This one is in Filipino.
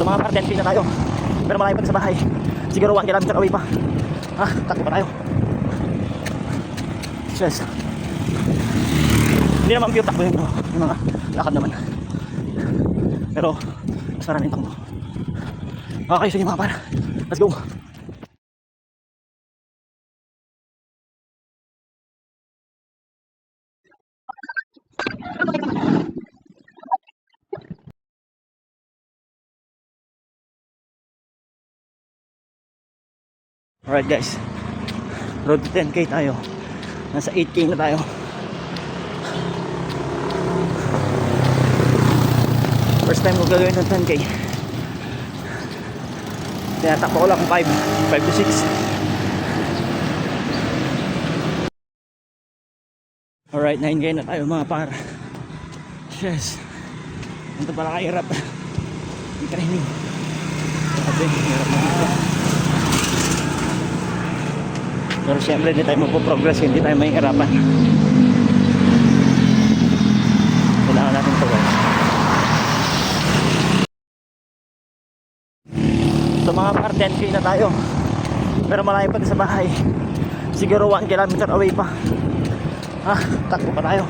mga par 10k na tayo. Pero malayo pa sa bahay. Siguro 1 kilometer away pa. Takbo pa tayo. Stress. Hindi naman pure takbo yun bro. Yung mga lakad naman. Pero mas maraming takbo. Okay, sige mga par. Let's go. Alright guys, road to 10k tayo. Nasa 8k na tayo. First time ko gagawin ng 10k. Tinatakbo ko lang 5 to 6. Alright, 9k na tayo mga par. Yes. Ito pala kahirap. Yung training. Grabe, hirap na dito. Pero syempre hindi tayo magpo-progress, hindi tayo mahihirapan. Kailangan natin ito guys. So mga par 10k na tayo. Pero malayo pa sa bahay. Siguro 1 kilometer away pa. Takbo pa tayo.